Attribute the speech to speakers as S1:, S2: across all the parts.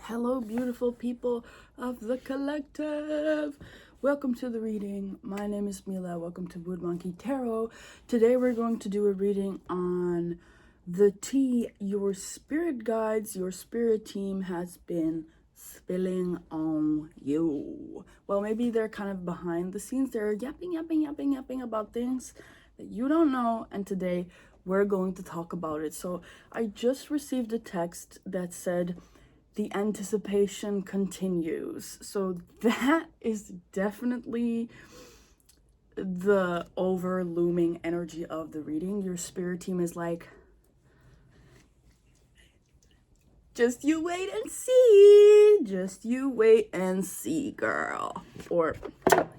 S1: Hello, beautiful people of the collective. Welcome to the reading. My name is Mila. Welcome to Wood Monkey Tarot. Today we're going to do a reading on the tea your spirit guides, your spirit team has been spilling on you. Well, maybe they're kind of behind the scenes. They're yapping about things that you don't know. And today we're going to talk about it. So I just received a text that said, the anticipation continues. So that is definitely the over looming energy of the reading. Your spirit team is like, just you wait and see. Just you wait and see, girl. Or,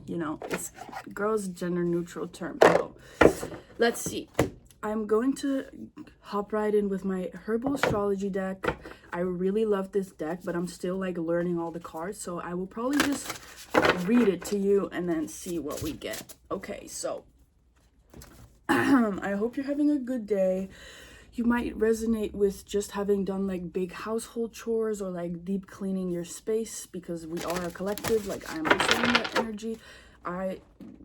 S1: you know, it's girl's gender neutral term. So let's see. I'm going to hop right in with my herbal astrology deck. I really love this deck, but I'm still like learning all the cards, so I will probably just read it to you and then see what we get. Okay, so I hope you're having a good day. You might resonate with just having done like big household chores or like deep cleaning your space, because we are a collective. Like, I'm also in that energy.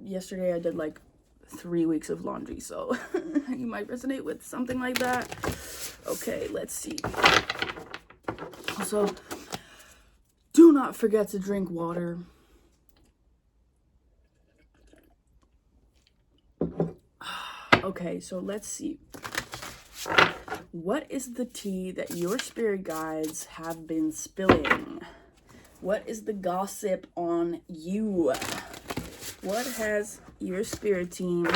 S1: Yesterday I did like 3 weeks of laundry, so you might resonate with something like that. Okay, let's see. Also, do not forget to drink water. Okay, so let's see. What is the tea that your spirit guides have been spilling? What is the gossip on you? What has your spirit team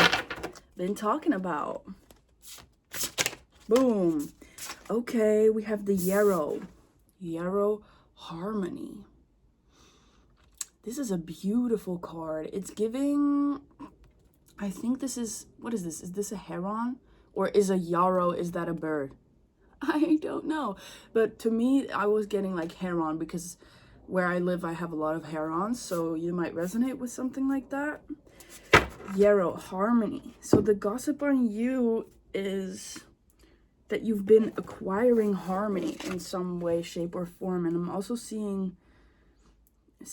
S1: been talking about? Boom. Okay, we have the Yarrow Harmony. This is a beautiful card. It's giving, I think this is, what is this? Is this a heron? Or is a yarrow, is that a bird? I don't know. But to me, I was getting like heron, because where I live, I have a lot of herons. So you might resonate with something like that. Yarrow Harmony. So the gossip on you is that you've been acquiring harmony in some way, shape, or form. And I'm also seeing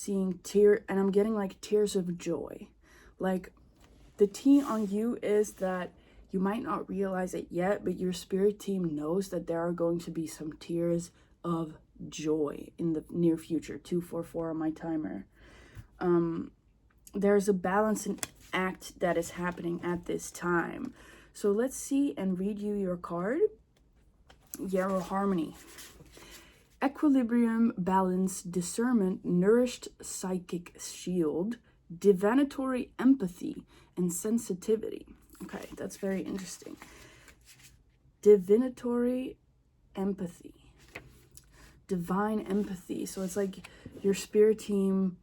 S1: and I'm getting like tears of joy. Like, the tea on you is that you might not realize it yet, but your spirit team knows that there are going to be some tears of joy in the near future. 244 on my timer. There's a balancing act that is happening at this time. So let's see and read you your card. Yarrow Harmony. Equilibrium, balance, discernment, nourished psychic shield, divinatory empathy, and sensitivity. Okay, that's very interesting. Divinatory empathy. Divine empathy. So it's like your spirit team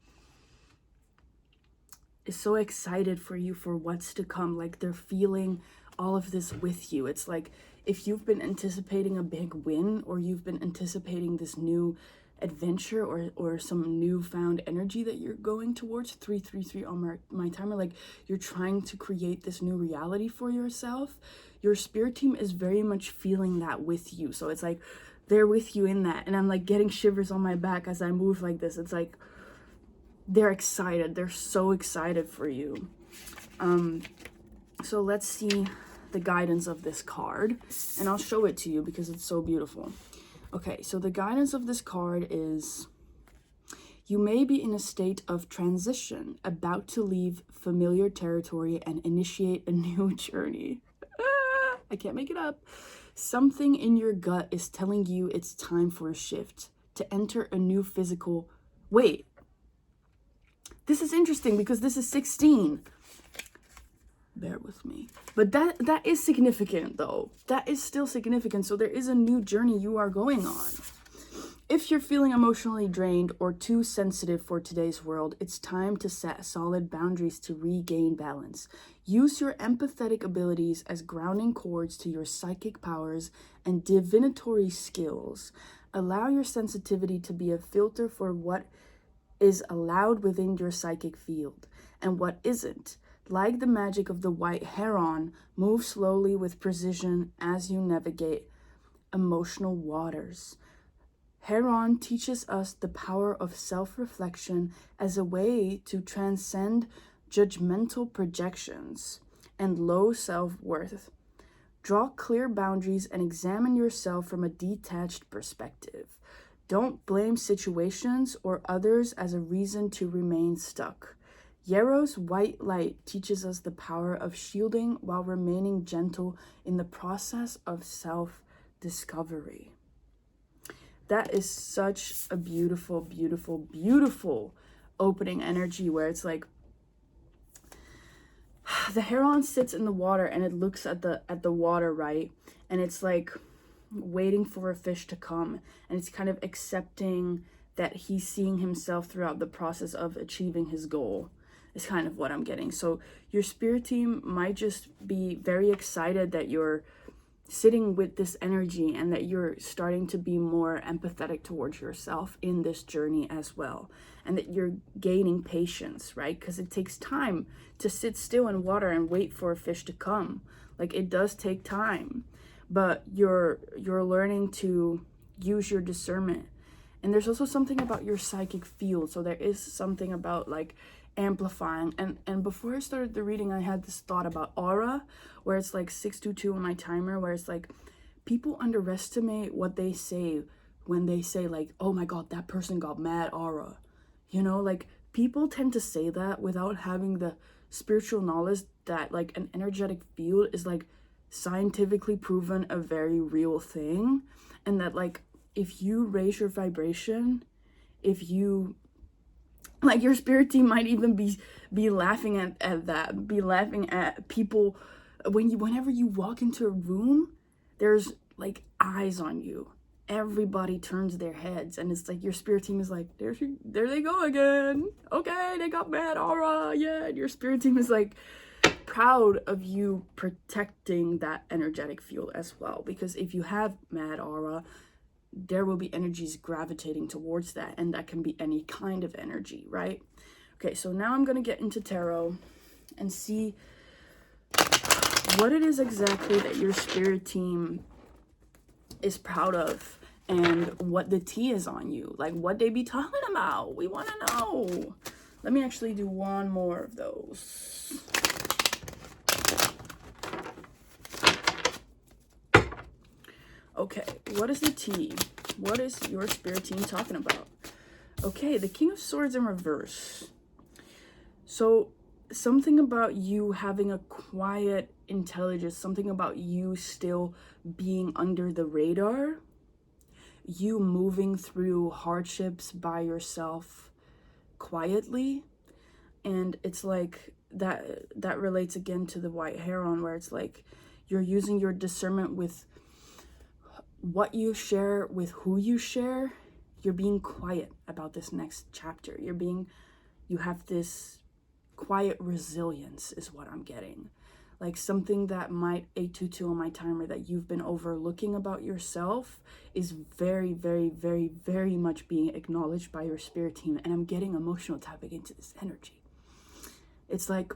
S1: is so excited for you, for what's to come. Like, they're feeling all of this with you. It's like if you've been anticipating a big win, or you've been anticipating this new adventure, or some newfound energy that you're going towards. 333 on my timer. Like, you're trying to create this new reality for yourself. Your spirit team is very much feeling that with you. So it's like they're with you in that. And I'm like getting shivers on my back as I move like this. It's like they're excited. They're so excited for you. So let's see the guidance of this card, and I'll show it to you because it's so beautiful. Okay, so the guidance of this card is, you may be in a state of transition, about to leave familiar territory and initiate a new journey. I can't make it up. Something in your gut is telling you it's time for a shift, to enter a new physical. Wait, this is interesting because this is 16. Bear with me. But that is significant, though. That is still significant. So there is a new journey you are going on. If you're feeling emotionally drained or too sensitive for today's world, it's time to set solid boundaries to regain balance. Use your empathetic abilities as grounding cords to your psychic powers and divinatory skills. Allow your sensitivity to be a filter for what is allowed within your psychic field and what isn't. Like the magic of the white heron, move slowly with precision as you navigate emotional waters. Heron teaches us the power of self-reflection as a way to transcend judgmental projections and low self-worth. Draw clear boundaries and examine yourself from a detached perspective. Don't blame situations or others as a reason to remain stuck. Yarrow's white light teaches us the power of shielding while remaining gentle in the process of self-discovery. That is such a beautiful, beautiful, beautiful opening energy where it's like the heron sits in the water and it looks at the water, right? And it's like waiting for a fish to come, and it's kind of accepting that he's seeing himself throughout the process of achieving his goal. Is kind of what I'm getting. So your spirit team might just be very excited that you're sitting with this energy and that you're starting to be more empathetic towards yourself in this journey as well, and that you're gaining patience, right? Because it takes time to sit still in water and wait for a fish to come. Like, it does take time, but you're learning to use your discernment. And there's also something about your psychic field. So there is something about like amplifying. And before I started the reading, I had this thought about aura, where it's like 622 on my timer, where it's like people underestimate what they say when they say like, oh my god, that person got mad aura. You know, like people tend to say that without having the spiritual knowledge that like an energetic field is like scientifically proven a very real thing, and that like if you raise your vibration, if you like, your spirit team might even be laughing at that, be laughing at people whenever you walk into a room, there's like eyes on you. Everybody turns their heads, and it's like your spirit team is like, there they go again. Okay, they got mad aura. Yeah, and your spirit team is like proud of you protecting that energetic field as well, because if you have mad aura, there will be energies gravitating towards that, and that can be any kind of energy, right? Okay, so now I'm going to get into tarot and see what it is exactly that your spirit team is proud of and what the tea is on you, like what they be talking about. We want to know. Let me actually do one more of those. Okay, what is the tea? What is your spirit team talking about? Okay, the King of Swords in reverse. So something about you having a quiet intelligence, something about you still being under the radar, you moving through hardships by yourself quietly. And it's like that relates again to the white heron, where it's like you're using your discernment with what you share, with who you share. You're being quiet about this next chapter. You have this quiet resilience is what I'm getting. Like something that might 822 on my timer that you've been overlooking about yourself is very, very, very, very much being acknowledged by your spirit team. And I'm getting emotional tapping into this energy. It's like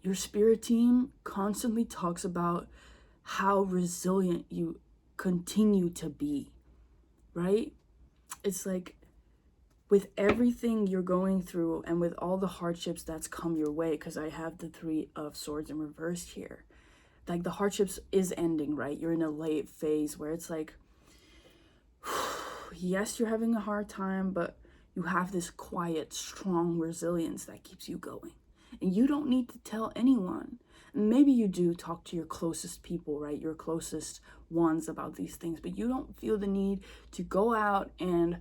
S1: your spirit team constantly talks about how resilient you continue to be, right? It's like with everything you're going through and with all the hardships that's come your way, because I have the 3 of Swords in reverse here, like the hardships is ending, right? You're in a late phase where it's like, yes, you're having a hard time, but you have this quiet, strong resilience that keeps you going. And you don't need to tell anyone. Maybe you do talk to your closest people, right? Your closest ones about these things, but you don't feel the need to go out and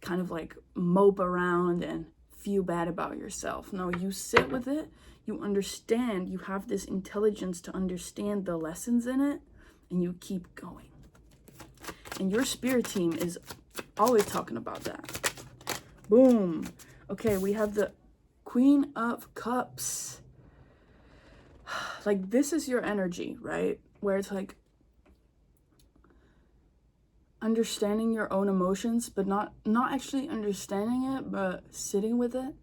S1: kind of like mope around and feel bad about yourself. No, you sit with it, you understand, you have this intelligence to understand the lessons in it, and you keep going. And your spirit team is always talking about that. Boom. Okay, we have the Queen of Cups. Like, this is your energy, right? Where it's like understanding your own emotions, but not actually understanding it, but sitting with it,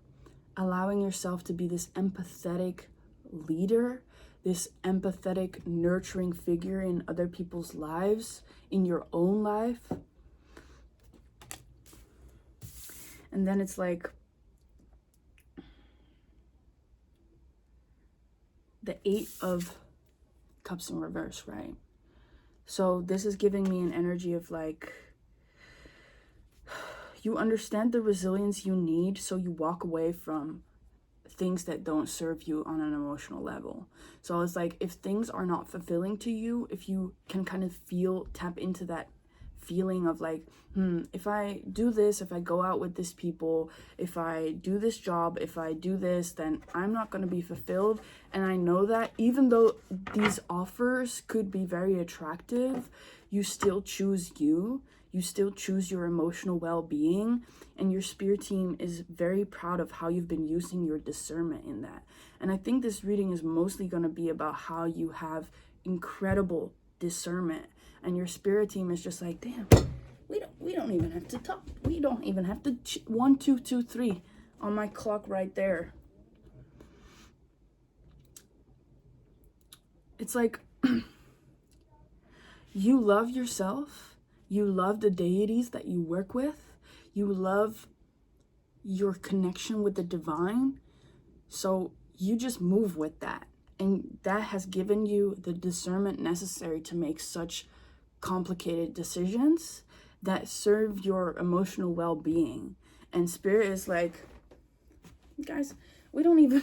S1: allowing yourself to be this empathetic leader, this empathetic nurturing figure in other people's lives, in your own life. And then it's like the 8 of Cups in reverse, right? So this is giving me an energy of like, you understand the resilience you need, so you walk away from things that don't serve you on an emotional level. So it's like, if things are not fulfilling to you, if you can kind of tap into that feeling of like, if I do this, if I go out with this people, if I do this job, if I do this, then I'm not going to be fulfilled. And I know that even though these offers could be very attractive, you still choose you. You still choose your emotional well-being, and your spirit team is very proud of how you've been using your discernment in that. And I think this reading is mostly going to be about how you have incredible discernment, and your spirit team is just like, damn, we don't even have to talk. We don't even have to 1 2 2 3 on my clock right there. It's like you love yourself. You love the deities that you work with. You love your connection with the divine. So you just move with that. And that has given you the discernment necessary to make such complicated decisions that serve your emotional well-being. And spirit is like, guys, we don't even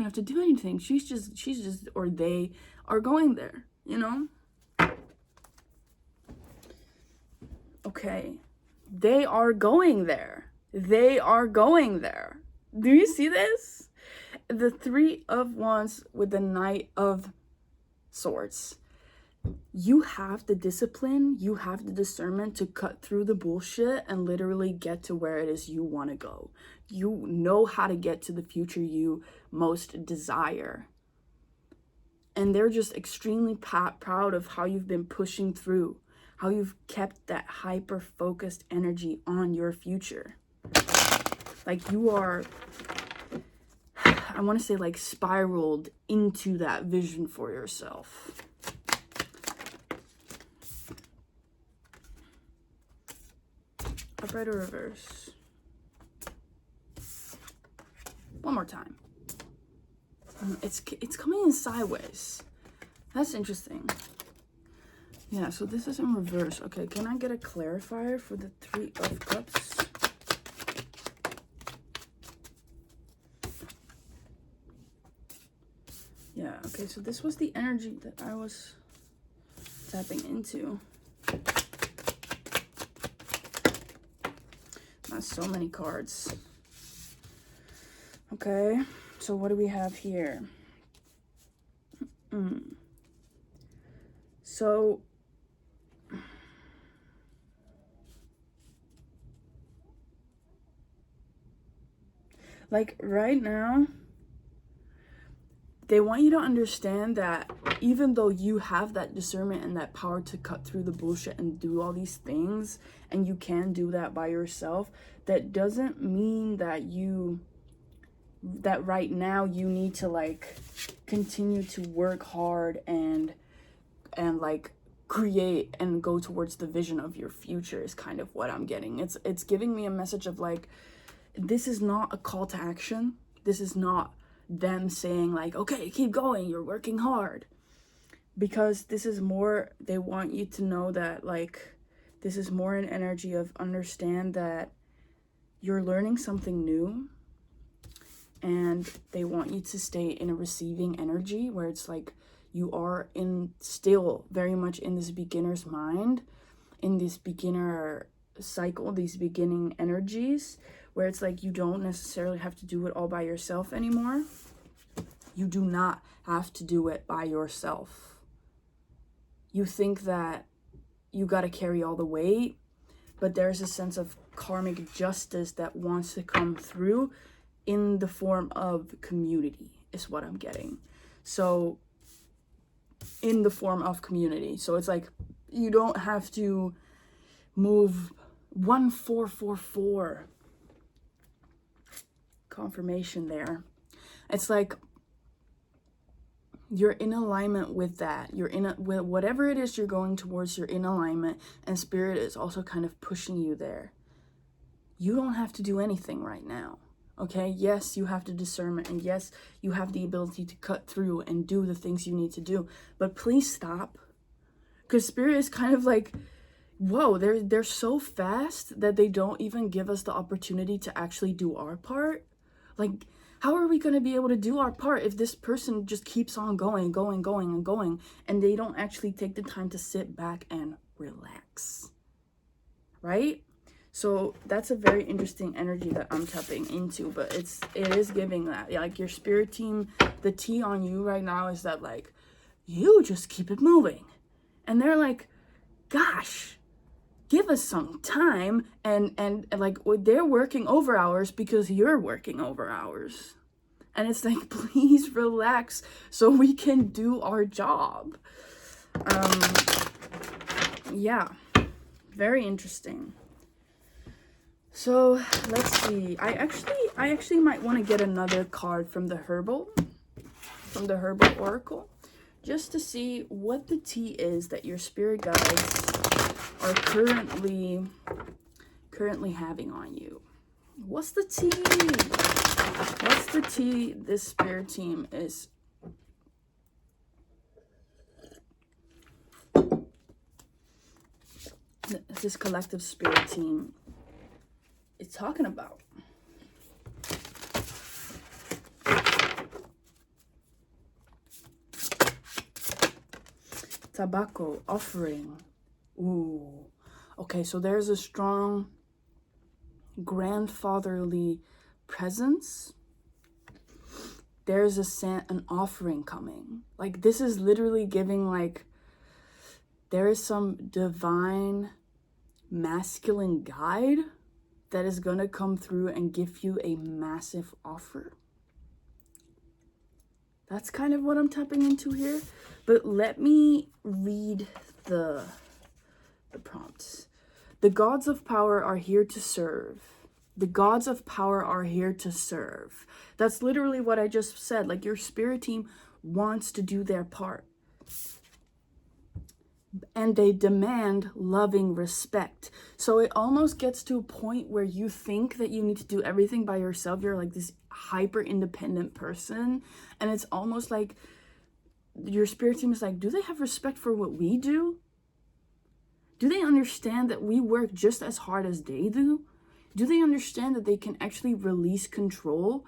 S1: have to do anything. She's just, or they are going there, you know? Okay, they are going there. They are going there. Do you see this? The 3 of Wands with the Knight of Swords. You have the discipline, you have the discernment to cut through the bullshit and literally get to where it is you want to go. You know how to get to the future you most desire. And they're just extremely proud of how you've been pushing through, how you've kept that hyper-focused energy on your future. Like you are, I want to say like spiraled into that vision for yourself. Upright or reverse? One more time. It's coming in sideways. That's interesting. Yeah, so this is in reverse. Okay, can I get a clarifier for the 3 of Cups? Yeah, okay, so this was the energy that I was tapping into. That's so many cards. Okay, so what do we have here? So like right now, they want you to understand that even though you have that discernment and that power to cut through the bullshit and do all these things, and you can do that by yourself, that doesn't mean that right now you need to like continue to work hard and like create and go towards the vision of your future is kind of what I'm getting. It's giving me a message of like, this is not a call to action. This is not them saying like, okay, keep going, you're working hard. Because this is more, they want you to know that like, this is more an energy of understand that you're learning something new, and they want you to stay in a receiving energy where it's like you are still very much in this beginner's mind, in this beginner cycle, these beginning energies, where it's like you don't necessarily have to do it all by yourself anymore. You do not have to do it by yourself. You think that you got to carry all the weight, but there's a sense of karmic justice that wants to come through in the form of community, is what I'm getting. So in the form of community. So it's like you don't have to move 1444. Confirmation there. It's like you're in alignment with that. You're with whatever it is you're going towards, you're in alignment, and spirit is also kind of pushing you there. you don't have to do anything right now. Okay, yes, you have the discernment, and yes, you have the ability to cut through and do the things you need to do, but please stop. Because Spirit is kind of like, whoa, they're so fast that they don't even give us the opportunity to actually do our part. Like, how are we going to be able to do our part if this person just keeps on going, and they don't actually take the time to sit back and relax, right? So that's a very interesting energy that I'm tapping into, but it is giving that, like, your spirit team, the T on you right now is that, like, you just keep it moving. And they're like, gosh, give us some time. And like, they're working over hours because you're working over hours. And it's like, please relax so we can do our job. Yeah, very interesting. So let's see. I actually might want to get another card from the Herbal Oracle, just to see what the tea is that your spirit guides are currently having on you. What's the tea? What's the tea this spirit team is? This collective spirit team is talking about. Tobacco offering. Ooh. Okay, so there's a strong grandfatherly presence. There's an offering coming. Like, this is literally giving, like, there is some divine masculine guide that is going to come through and give you a massive offer. That's kind of what I'm tapping into here. But let me read the prompts. The gods of power are here to serve. The gods of power are here to serve. That's literally what I just said. Like, your spirit team wants to do their part. And they demand loving respect. So it almost gets to a point where you think that you need to do everything by yourself. You're like this hyper independent person. And it's almost like your spirit team is like, do they have respect for what we do? Do they understand that we work just as hard as they do? Do they understand that they can actually release control?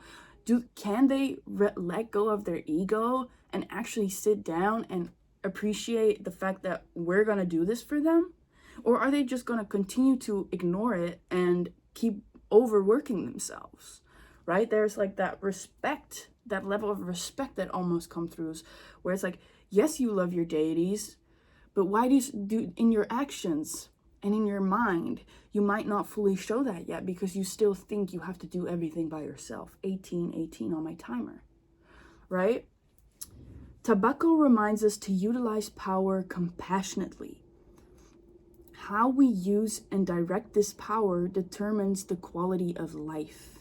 S1: Can they let go of their ego and actually sit down and appreciate the fact that we're going to do this for them? Or are they just going to continue to ignore it and keep overworking themselves? Right? There's like that respect, that level of respect that almost comes through, where it's like, yes, you love your deities, but why do in your actions and in your mind, you might not fully show that yet because you still think you have to do everything by yourself. 18 on my timer, right? Tobacco reminds us to utilize power compassionately. How we use and direct this power determines the quality of life.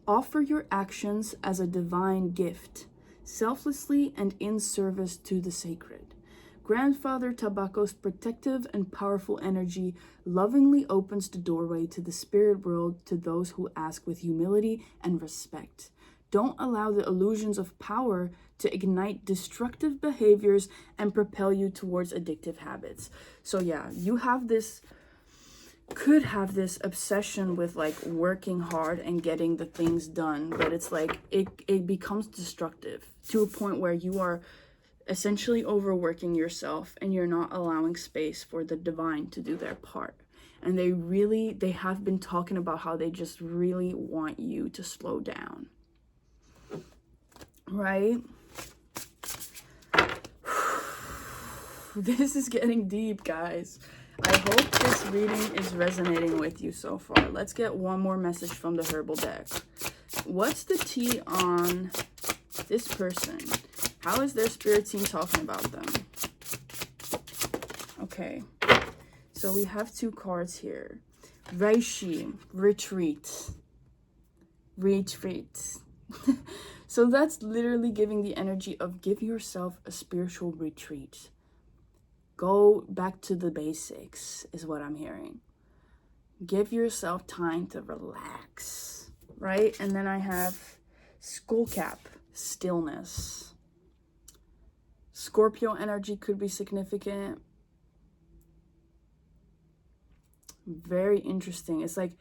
S1: Offer your actions as a divine gift, selflessly and in service to the sacred. Grandfather Tobacco's protective and powerful energy lovingly opens the doorway to the spirit world to those who ask with humility and respect. Don't allow the illusions of power to ignite destructive behaviors and propel you towards addictive habits. So yeah, you could have this obsession with like working hard and getting the things done, but it's like it becomes destructive to a point where you are essentially overworking yourself and you're not allowing space for the divine to do their part. And they have been talking about how they just really want you to slow down. Right? This is getting deep, guys. I hope this reading is resonating with you so far. Let's get one more message from the Herbal deck. What's the tea on this person? How is their spirit team talking about them? Okay, so we have two cards here. Reishi, retreat. Retreat. So that's literally giving the energy of give yourself a spiritual retreat. Go back to the basics is what I'm hearing. Give yourself time to relax, right? And then I have skull cap, stillness. Scorpio energy could be significant. Very interesting. It's like,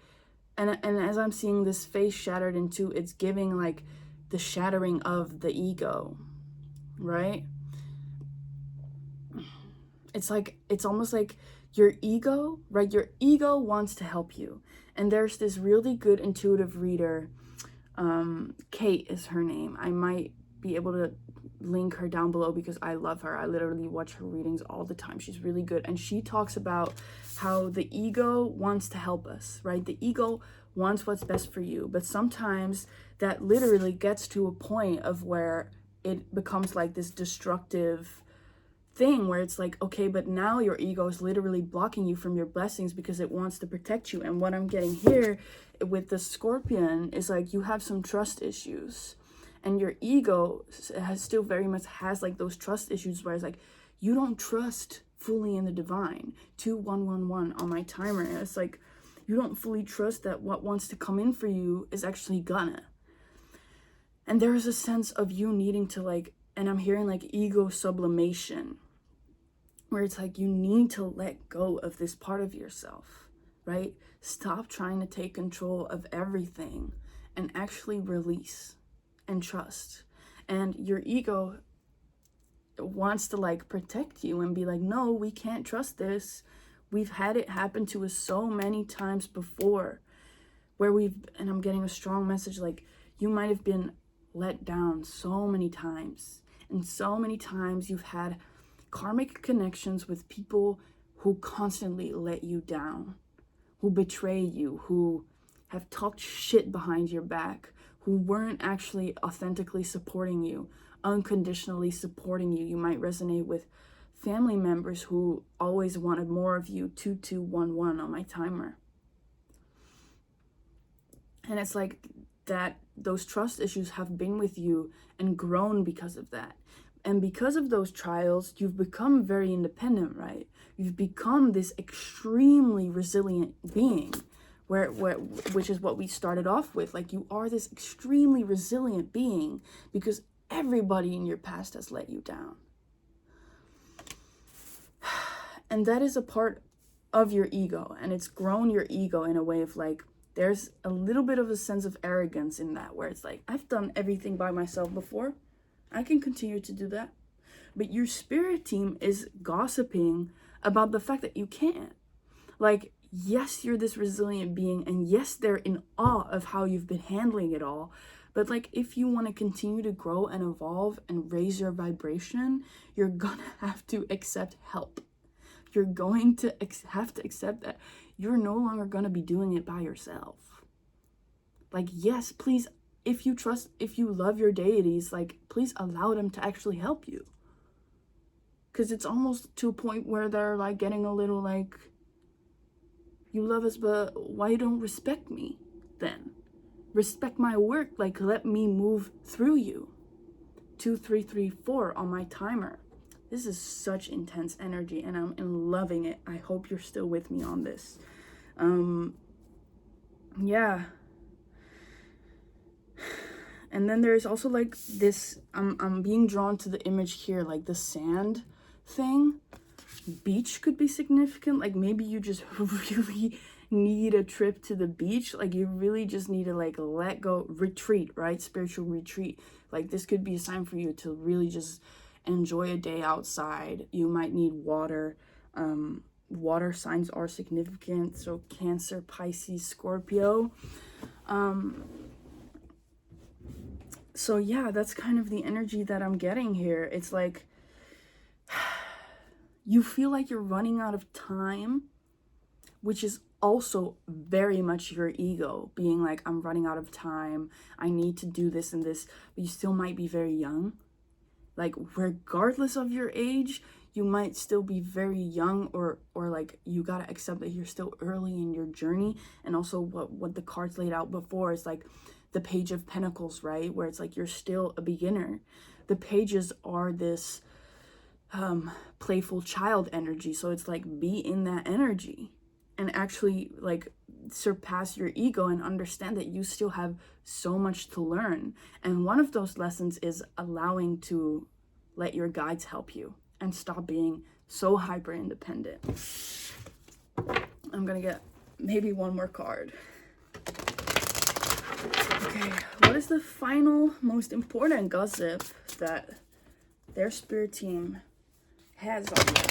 S1: and as I'm seeing this face shattered in two, it's giving like the shattering of the ego, right? It's like, it's almost like your ego, right? Your ego wants to help you. And there's this really good intuitive reader, Kate is her name. I might be able to link her down below because I love her. I literally watch her readings all the time. She's really good. And she talks about how the ego wants to help us, right? The ego wants what's best for you. But sometimes that literally gets to a point of where it becomes like this destructive thing where it's like, okay, but now your ego is literally blocking you from your blessings because it wants to protect you. And what I'm getting here with the Scorpion is like, you have some trust issues, and your ego has still very much has like those trust issues where it's like, you don't trust fully in the divine. 2111 on my timer. And it's like, you don't fully trust that what wants to come in for you is actually gonna. And there's a sense of you needing to like, and I'm hearing like ego sublimation, where it's like you need to let go of this part of yourself, right? Stop trying to take control of everything and actually release and trust. And your ego wants to like protect you and be like, no, we can't trust this. We've had it happen to us so many times before where and I'm getting a strong message, like you might have been let down so many times. And so many times you've had karmic connections with people who constantly let you down, who betray you, who have talked shit behind your back, who weren't actually authentically supporting you, unconditionally supporting you. You might resonate with family members who always wanted more of you. 2211 on my timer. And it's like that those trust issues have been with you and grown because of that. And because of those trials, you've become very independent, right? You've become this extremely resilient being, which is what we started off with. Like, you are this extremely resilient being because everybody in your past has let you down. And that is a part of your ego, and it's grown your ego in a way of like, there's a little bit of a sense of arrogance in that, where it's like, I've done everything by myself before. I can continue to do that. But your spirit team is gossiping about the fact that you can't. Like, yes, you're this resilient being, and yes, they're in awe of how you've been handling it all. But like, if you want to continue to grow and evolve and raise your vibration, you're gonna have to accept help. You're going to have to accept that you're no longer going to be doing it by yourself. Like, yes, please, if you love your deities, like, please allow them to actually help you. Because it's almost to a point where they're like getting a little like, you love us, but why you don't respect me then? Respect my work, like, let me move through you. 2334 on my timer. This is such intense energy, and I'm loving it. I hope you're still with me on this. Yeah. And then there's also like this, I'm being drawn to the image here, like the sand thing. Beach could be significant. Like, maybe you just really need a trip to the beach. Like, you really just need to like let go, retreat, right? Spiritual retreat. Like, this could be a sign for you to really just enjoy a day outside. You might need water. Water signs are significant. So Cancer, Pisces, Scorpio. So yeah, that's kind of the energy that I'm getting here. It's like, you feel like you're running out of time, which is also very much your ego being like, I'm running out of time. I need to do this and this, but you still might be very young. Like, regardless of your age, you might still be very young, or like, you gotta accept that you're still early in your journey. And also what the cards laid out before is like the Page of Pentacles, right? Where it's like, you're still a beginner. The pages are this playful child energy. So it's like, be in that energy and actually like surpass your ego and understand that you still have so much to learn. And one of those lessons is allowing to let your guides help you and stop being so hyper independent. I'm gonna get maybe one more card. Okay, what is the final most important gossip that their spirit team has on them?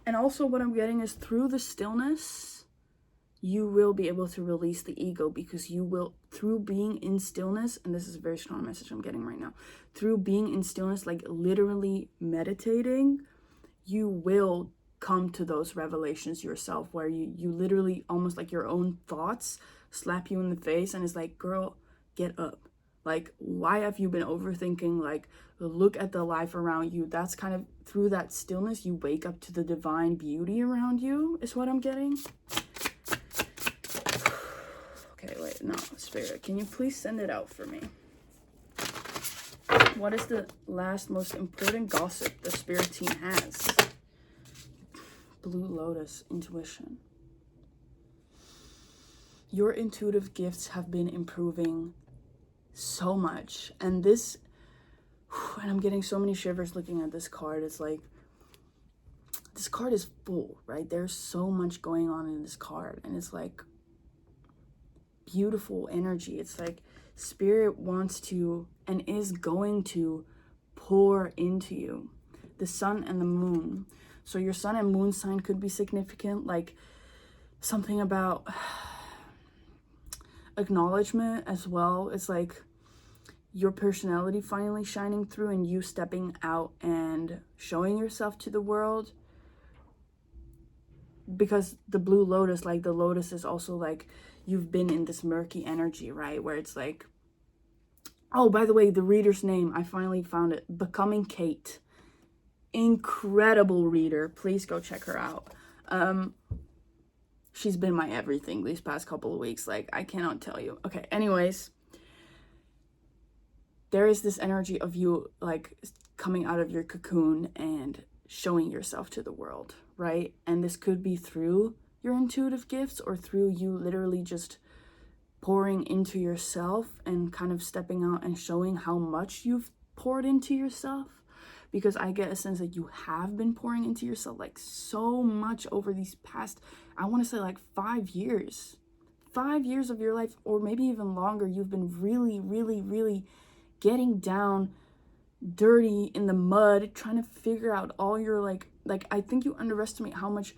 S1: And also what I'm getting is through the stillness, you will be able to release the ego, because you will, through being in stillness, and this is a very strong message I'm getting right now, through being in stillness, like literally meditating, you will come to those revelations yourself, where you literally, almost like your own thoughts slap you in the face and it's like, girl, get up. Like, why have you been overthinking? Like, look at the life around you. That's kind of through that stillness, you wake up to the divine beauty around you, is what I'm getting. Okay, wait, no, Spirit, can you please send it out for me? What is the last most important gossip the Spirit team has? Blue Lotus, intuition. Your intuitive gifts have been improving so much, and this, and I'm getting so many shivers looking at this card. It's like, this card is full, right? There's so much going on in this card, and it's like beautiful energy. It's like Spirit wants to and is going to pour into you. The sun and the moon. So your sun and moon sign could be significant, like something about acknowledgement as well. It's like your personality finally shining through and you stepping out and showing yourself to the world. Because the blue lotus, like the lotus is also like, you've been in this murky energy, right? Where it's like, oh, by the way, the reader's name, I finally found it. Becoming Kate. Incredible reader. Please go check her out. She's been my everything these past couple of weeks. Like, I cannot tell you. Okay, anyways. There is this energy of you, like, coming out of your cocoon and showing yourself to the world, right? And this could be through your intuitive gifts or through you literally just pouring into yourself and kind of stepping out and showing how much you've poured into yourself. Because I get a sense that you have been pouring into yourself like so much over these past, I want to say like 5 years. 5 years of your life, or maybe even longer. You've been really, really, really getting down dirty in the mud, trying to figure out all your like I think you underestimate how much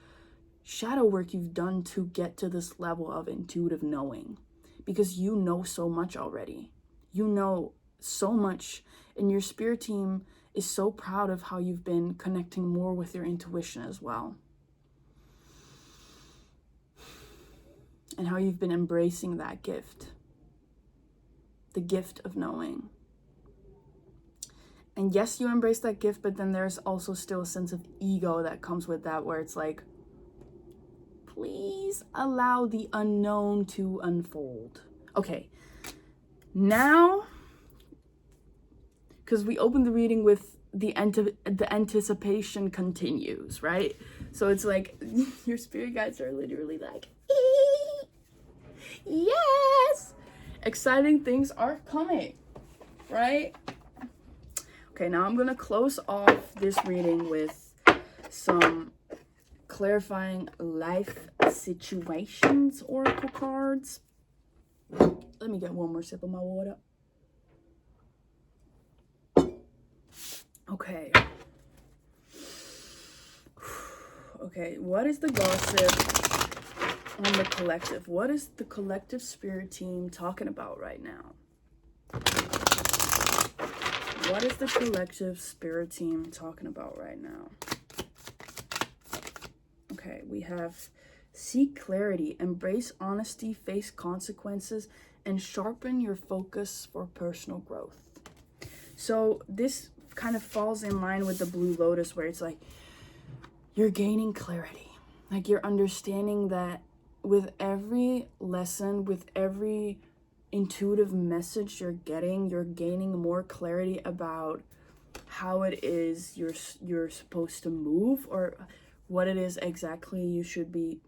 S1: shadow work you've done to get to this level of intuitive knowing, because you know so much already. You know so much, and your spirit team is so proud of how you've been connecting more with your intuition as well, and how you've been embracing that gift, the gift of knowing. And yes, you embrace that gift, but then there's also still a sense of ego that comes with that, where it's like, please allow the unknown to unfold. Okay, now, because we opened the reading with the anticipation continues, right? So it's like your spirit guides are literally like, yes, exciting things are coming, right? Okay, now I'm gonna close off this reading with some clarifying life situations oracle cards. Let me get one more sip of my water. Okay. Okay, what is the gossip on the collective? What is the collective spirit team talking about right now? What is the collective spirit team talking about right now? Okay, we have seek clarity, embrace honesty, face consequences, and sharpen your focus for personal growth. So this kind of falls in line with the blue lotus, where it's like you're gaining clarity. Like you're understanding that with every lesson, with every intuitive message you're gaining more clarity about how it is you're supposed to move, or what it is exactly you should be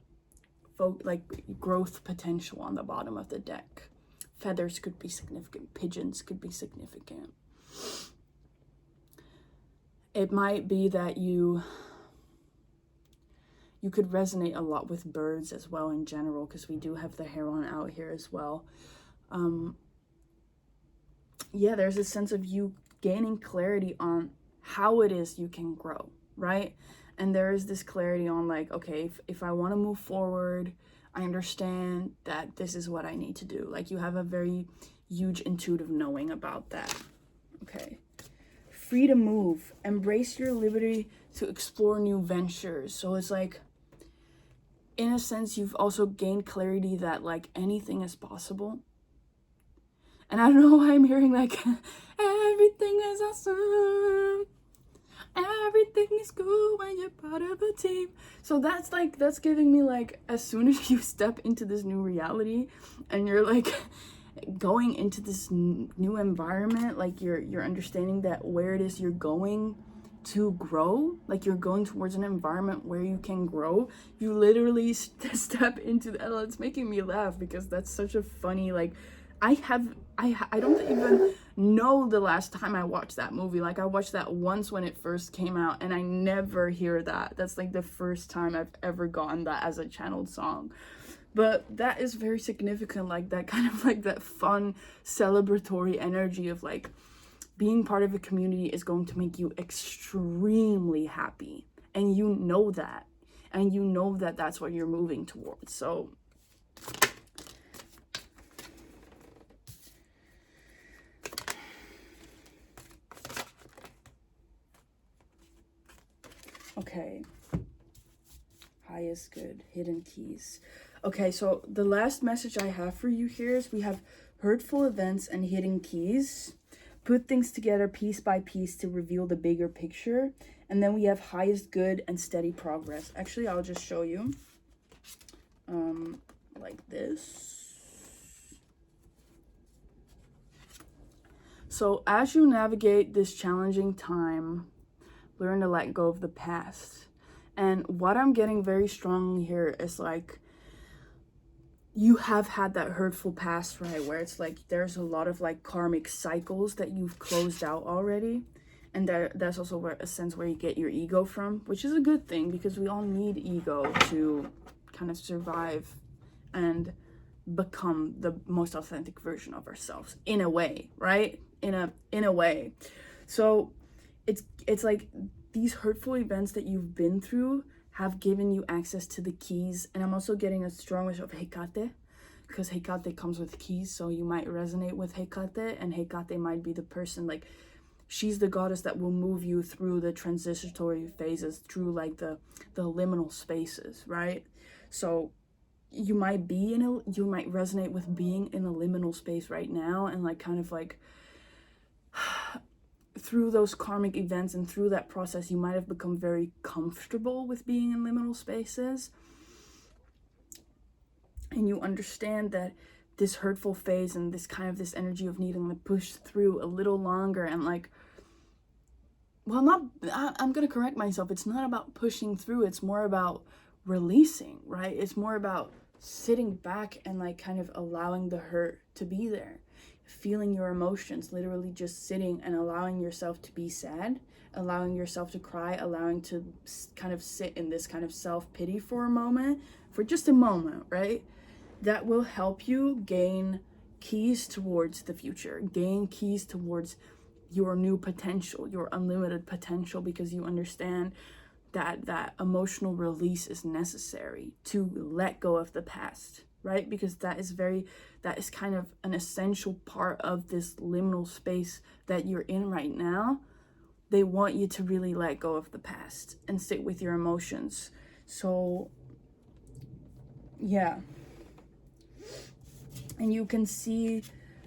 S1: like growth potential on the bottom of the deck. Feathers could be significant, pigeons could be significant. It might be that you could resonate a lot with birds as well in general, because we do have the heron out here as well. Yeah, there's a sense of you gaining clarity on how it is you can grow, right? And there is this clarity on like, okay, if I want to move forward, I understand that this is what I need to do. Like you have a very huge intuitive knowing about that. Okay. Free to move. Embrace your liberty to explore new ventures. So it's like, in a sense, you've also gained clarity that like anything is possible. And I don't know why I'm hearing like, everything is awesome. Everything is cool when you're part of a team. So that's like, that's giving me like, as soon as you step into this new reality and you're like going into this new environment, like you're understanding that where it is you're going to grow, like you're going towards an environment where you can grow, you literally step into that. It's making me laugh because that's such a funny, like, I don't even know the last time I watched that movie. Like I watched that once when it first came out and I never hear that. That's like the first time I've ever gotten that as a channeled song. But that is very significant, like that kind of like that fun celebratory energy of like being part of a community is going to make you extremely happy. And you know that. And you know that that's what you're moving towards. So okay, highest good, hidden keys. Okay, so the last message I have for you here is we have hurtful events and hidden keys. Put things together piece by piece to reveal the bigger picture. And then we have highest good and steady progress. Actually, I'll just show you like this. So as you navigate this challenging time, learn to let go of the past. And what I'm getting very strongly here is like, you have had that hurtful past, right? Where it's like, there's a lot of like karmic cycles that you've closed out already. And that's also where a sense where you get your ego from, which is a good thing because we all need ego to kind of survive and become the most authentic version of ourselves in a way, right? In a way. So it's like these hurtful events that you've been through have given you access to the keys. And I'm also getting a strong wish of Hecate, because Hecate comes with keys, so you might resonate with Hecate, and Hecate might be the person, like, she's the goddess that will move you through the transitory phases, through like the liminal spaces, right? So you might resonate with being in a liminal space right now, and like kind of like through those karmic events and through that process, you might have become very comfortable with being in liminal spaces. And you understand that this hurtful phase and this kind of this energy of needing to push through a little longer and like, well, I'm going to correct myself. It's not about pushing through. It's more about releasing, right? It's more about sitting back and like kind of allowing the hurt to be there. Feeling your emotions, literally just sitting and allowing yourself to be sad, allowing yourself to cry, allowing to kind of sit in this kind of self-pity for a moment, for just a moment, right? That will help you gain keys towards the future, gain keys towards your new potential, your unlimited potential, because you understand that emotional release is necessary to let go of the past, right? Because that is kind of an essential part of this liminal space that you're in right now. They want you to really let go of the past and sit with your emotions. So yeah. And you can see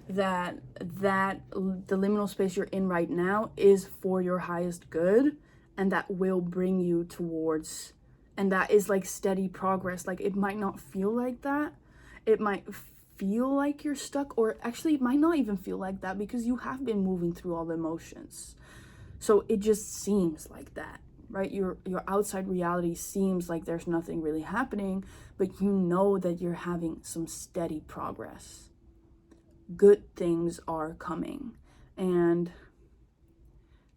S1: that the liminal space you're in right now is for your highest good, and that will bring you towards, and that is like steady progress. Like it might not feel like that. It might feel like you're stuck, or actually it might not even feel like that because you have been moving through all the emotions. So it just seems like that, right? Your outside reality seems like there's nothing really happening, but you know that you're having some steady progress. Good things are coming. And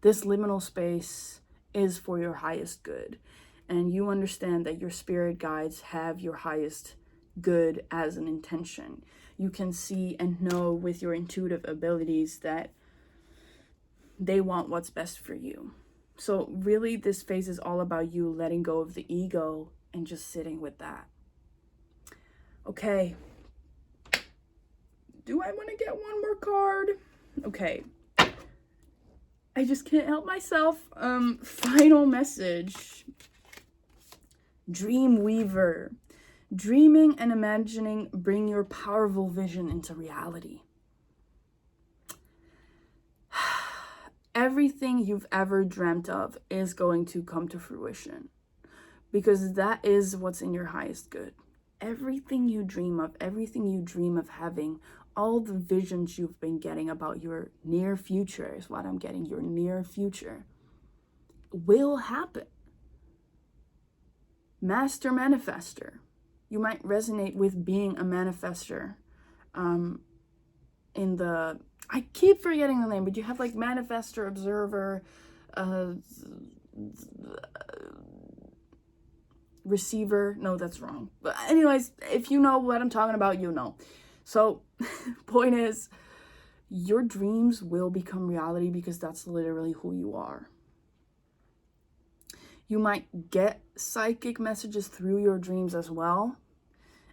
S1: this liminal space is for your highest good. And you understand that your spirit guides have your highest good as an intention. You can see and know with your intuitive abilities that they want what's best for you. So really, this phase is all about you letting go of the ego and just sitting with that. Okay. Do I want to get one more card? Okay. I just can't help myself. Final message. Dream Weaver. Dreaming and imagining bring your powerful vision into reality. Everything you've ever dreamt of is going to come to fruition, because that is what's in your highest good. Everything you dream of having, all the visions you've been getting about your near future is what I'm getting. Your near future will happen. Master manifester. You might resonate with being a manifester. In the, I keep forgetting the name, but you have like manifester, observer, receiver. No, that's wrong. But anyways, if you know what I'm talking about, you know. So point is, your dreams will become reality because that's literally who you are. You might get psychic messages through your dreams as well.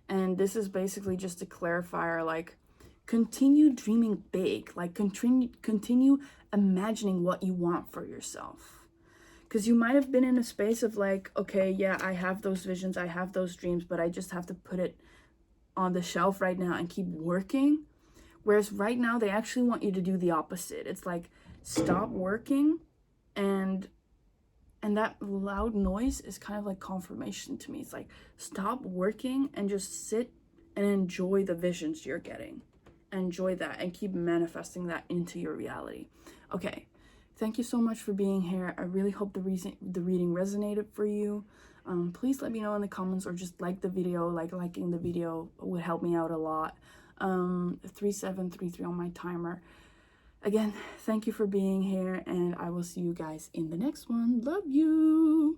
S1: And this is basically just a clarifier, like, continue dreaming big, like continue imagining what you want for yourself. Because you might have been in a space of like, okay, yeah, I have those visions, I have those dreams, but I just have to put it on the shelf right now and keep working. Whereas right now, they actually want you to do the opposite. It's like, stop working, and that loud noise is kind of like confirmation to me. It's like, stop working and just sit and enjoy the visions you're getting. Enjoy that and keep manifesting that into your reality. Okay, thank you so much for being here. I really hope the reading resonated for you. Please let me know in the comments, or just like the video. Liking the video would help me out a lot. 3733 on my timer. Again, thank you for being here, and I will see you guys in the next one. Love you.